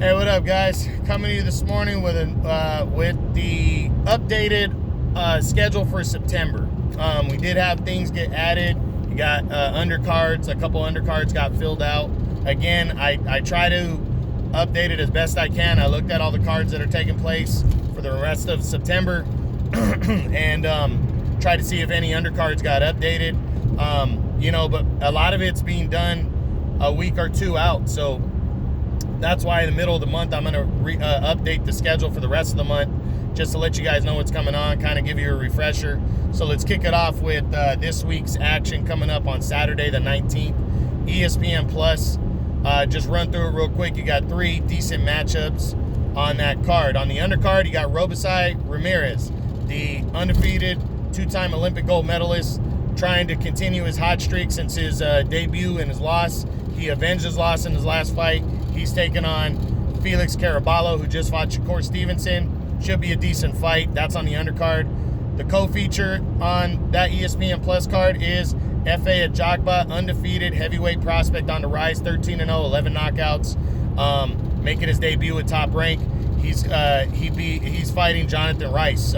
Hey, what up, guys? Coming to you this morning with the updated schedule for September. We did have things get added. You got undercards. A couple undercards got filled out. Again, I try to update it as best I can. I looked at all the cards that are taking place for the rest of September and try to see if any undercards got updated. But a lot of it's being done a week or two out. So that's why in the middle of the month, I'm going to update the schedule for the rest of the month just to let you guys know what's coming on, kind of give you a refresher. So let's kick it off with this week's action coming up on Saturday the 19th. ESPN Plus, just run through it real quick. You got 3 decent matchups on that card. On the undercard, you got Robesai Ramirez, the undefeated 2-time Olympic gold medalist, trying to continue his hot streak since his debut and his loss. He avenged his loss in his last fight. He's taking on Felix Caraballo, who just fought Shakur Stevenson. Should be a decent fight. That's on the undercard. The co-feature on that ESPN Plus card is F.A. Ajagba, undefeated heavyweight prospect on the rise, 13-0, 11 knockouts, making his debut at Top Rank. He's fighting Jonathan Rice,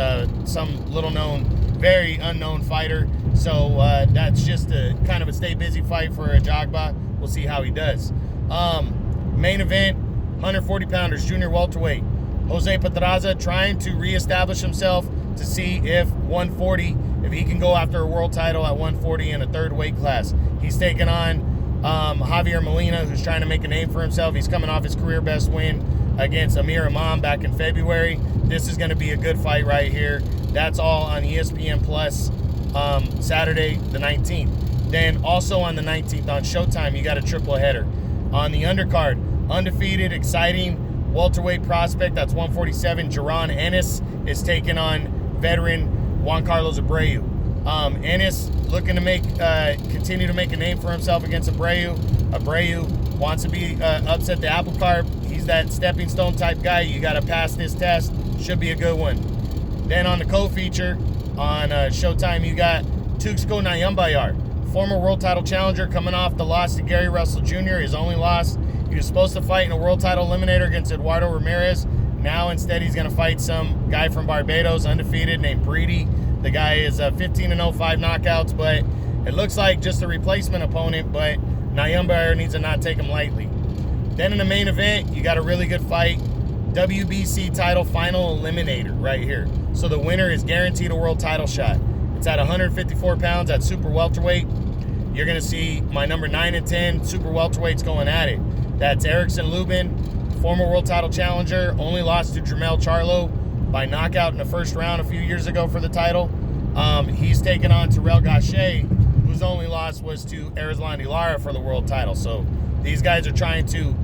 some little-known, very unknown fighter. So that's just a kind of a stay busy fight for Ajagba. We'll see how he does. Main event, 140-pounders, junior welterweight. Jose Patrazza trying to reestablish himself to see if he can go after a world title at 140 in a third weight class. He's taking on Javier Molina, who's trying to make a name for himself. He's coming off his career best win against Amir Imam back in February. This is going to be a good fight right here. That's all on ESPN Plus Saturday the 19th. Then also on the 19th on Showtime, you got a triple header. On the undercard, undefeated, exciting welterweight prospect, that's 147, Jaron Ennis is taking on veteran Juan Carlos Abreu. Ennis looking to continue to make a name for himself against Abreu. Abreu wants to be upset the apple cart. He's that stepping stone type guy. You got to pass this test. Should be a good one. Then on the co-feature on Showtime, you got Tuxco Nyambayar, former world title challenger, coming off the loss to Gary Russell Jr., his only loss. He was supposed to fight in a world title eliminator against Eduardo Ramirez. Now instead he's going to fight some guy from Barbados, undefeated, named Breedy. The guy is 15-0, 5 knockouts, but it looks like just a replacement opponent, but Nyambayar needs to not take him lightly. Then in the main event, you got a really good fight. WBC title final eliminator right here. So the winner is guaranteed a world title shot. It's at 154 pounds at super welterweight. You're going to see my number 9 and 10 super welterweights going at it. That's Erickson Lubin, former world title challenger, only lost to Jermell Charlo by knockout in the first round a few years ago for the title. He's taking on Terrell Gaucher, whose only loss was to Erislandy Lara for the world title. So these guys are trying to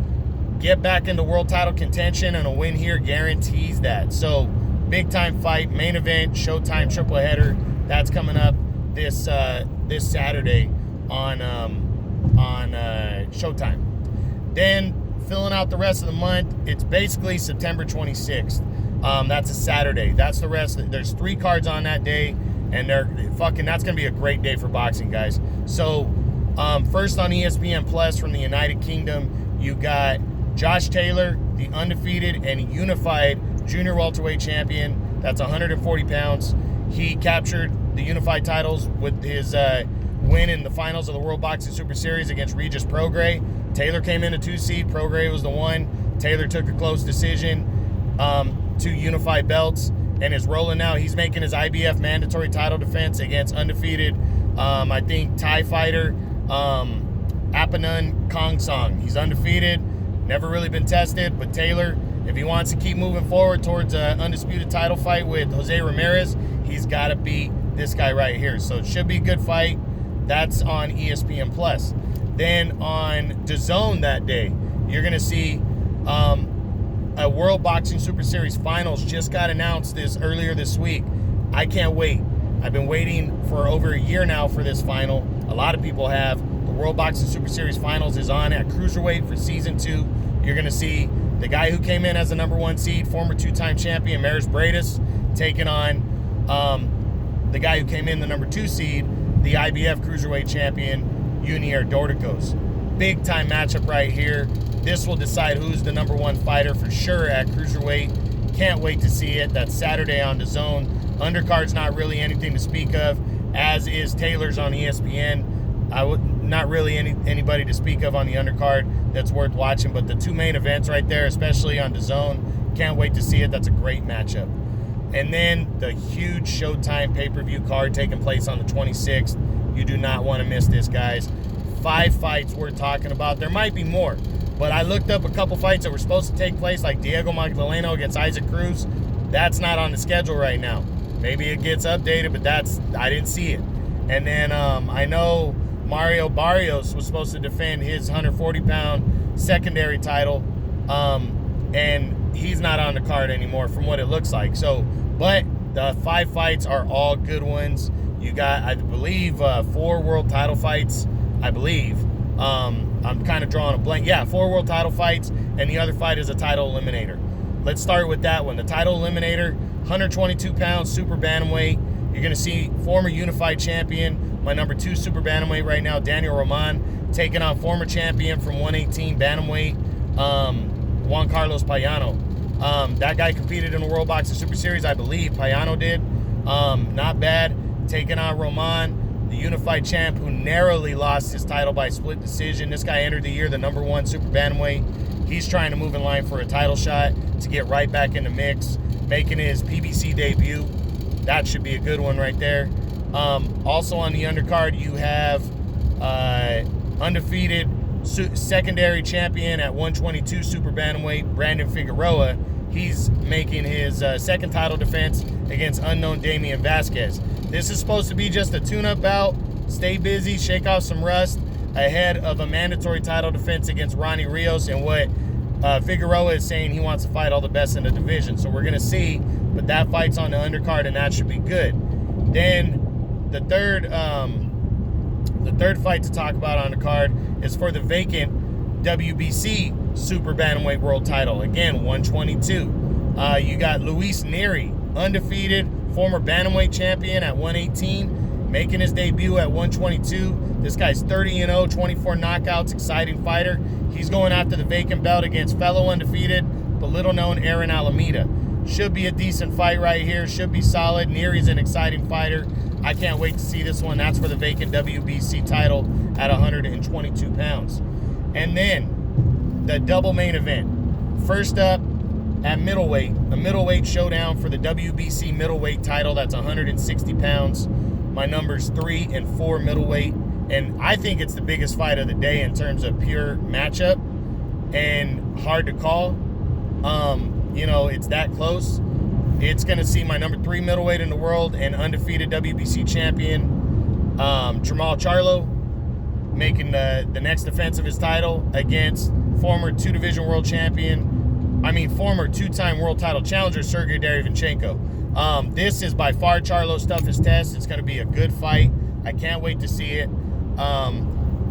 get back into world title contention, and a win here guarantees that. So big time fight, main event, Showtime triple header. That's coming up this Saturday on Showtime. Then filling out the rest of the month, it's basically September 26th. That's a Saturday. That's the rest. There's 3 cards on that day, and that's gonna be a great day for boxing, guys. So first on ESPN Plus from the United Kingdom, you got Josh Taylor, the undefeated and unified junior welterweight champion. That's 140 pounds. He captured the unified titles with his win in the finals of the World Boxing Super Series against Regis Prograis. Taylor came in a 2 seed. Prograis was the 1. Taylor took a close decision to unify belts and is rolling now. He's making his IBF mandatory title defense against undefeated, I think, Thai fighter Apanun Kongsong. He's undefeated, never really been tested, but Taylor, if he wants to keep moving forward towards an undisputed title fight with Jose Ramirez, he's got to beat this guy right here. So it should be a good fight. That's on ESPN Plus. Then on DAZN that day, you're going to see a World Boxing Super Series finals just got announced earlier this week. I can't wait. I've been waiting for over a year now for this final. A lot of people have. The World Boxing Super Series finals is on at cruiserweight for season 2. You're going to see the guy who came in as the number 1 seed, former 2-time champion Maris Bradis, taking on the guy who came in the number 2 seed, the IBF cruiserweight champion Junior Dorticos. Big time matchup right here. This will decide who's the #1 fighter for sure at cruiserweight. Can't wait to see it. That's Saturday on DAZN. Undercard's not really anything to speak of, as is Taylor's on ESPN. I would not really anybody to speak of on the undercard that's worth watching, but the two main events right there, especially on DAZN, can't wait to see it. That's a great matchup. And then the huge Showtime pay-per-view card taking place on the 26th. You do not want to miss this, guys. 5 fights we're talking about. There might be more, but I looked up a couple fights that were supposed to take place, like Diego Magdaleno against Isaac Cruz. That's not on the schedule right now. Maybe it gets updated, but I didn't see it. And then I know Mario Barrios was supposed to defend his 140-pound secondary title, and he's not on the card anymore from what it looks like. So, but the 5 fights are all good ones. You got, I believe, 4 world title fights, I believe. I'm kind of drawing a blank. Yeah, 4 world title fights, and the other fight is a title eliminator. Let's start with that one. The title eliminator, 122-pound super bantamweight. You're going to see former unified champion, my #2 super bantamweight right now, Daniel Roman, taking on former champion from 118 bantamweight, Juan Carlos Payano. That guy competed in the World Boxing Super Series, I believe. Payano did. Not bad. Taking on Roman, the unified champ who narrowly lost his title by split decision. This guy entered the year the #1 super bantamweight. He's trying to move in line for a title shot to get right back in the mix, making his PBC debut. That should be a good one right there. Also on the undercard, you have undefeated secondary champion at 122 super bantamweight, Brandon Figueroa. He's making his second title defense against unknown Damian Vasquez. This is supposed to be just a tune-up bout. Stay busy, shake off some rust ahead of a mandatory title defense against Ronnie Rios, and what Figueroa is saying, he wants to fight all the best in the division. So we're going to see, but that fight's on the undercard, and that should be good. Then the third fight to talk about on the card is for the vacant WBC super bantamweight world title. Again, 122. You got Luis Nery, undefeated, former bantamweight champion at 118, making his debut at 122. This guy's 30-0, 24 knockouts, exciting fighter. He's going after the vacant belt against fellow undefeated, but little-known Aaron Alameda. Should be a decent fight right here. Should be solid. Nery's an exciting fighter. I can't wait to see this one. That's for the vacant WBC title at 122 pounds. And then the double main event. First up at middleweight, a middleweight showdown for the WBC middleweight title. That's 160 pounds. My numbers 3 and 4 middleweight. And I think it's the biggest fight of the day in terms of pure matchup and hard to call. You know, it's that close. It's going to see my #3 middleweight in the world and undefeated WBC champion, Jamal Charlo, making the next defense of his title against former former 2-time world title challenger, Sergey Derevyanchenko. This is by far Charlo's toughest test. It's going to be a good fight. I can't wait to see it.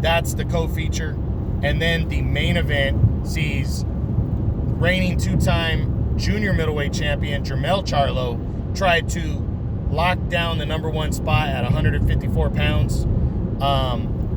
That's the co-feature. And then the main event sees reigning 2-time junior middleweight champion Jermell Charlo tried to lock down the #1 spot at 154 pounds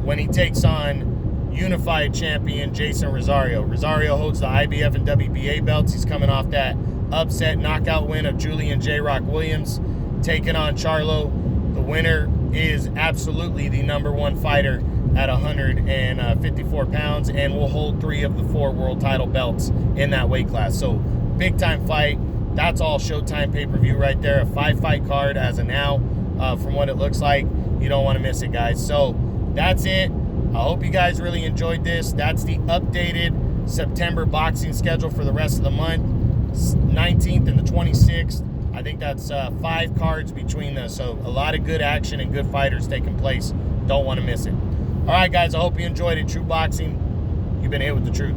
when he takes on unified champion Jason Rosario. Rosario holds the IBF and WBA belts. He's coming off that upset knockout win of Julian J. Rock Williams, taking on Charlo. The winner is absolutely the #1 fighter at 154 pounds and will hold 3 of the 4 world title belts in that weight class. So big time fight. That's all Showtime pay-per-view right there. A 5-fight card as of now, from what it looks like. You don't want to miss it, guys. So that's it. I hope you guys really enjoyed this. That's the updated September boxing schedule for the rest of the month, 19th and the 26th. I think that's 5 cards between us. So a lot of good action and good fighters taking place. Don't want to miss it. All right, guys, I hope you enjoyed it. True Boxing, you've been hit with the truth.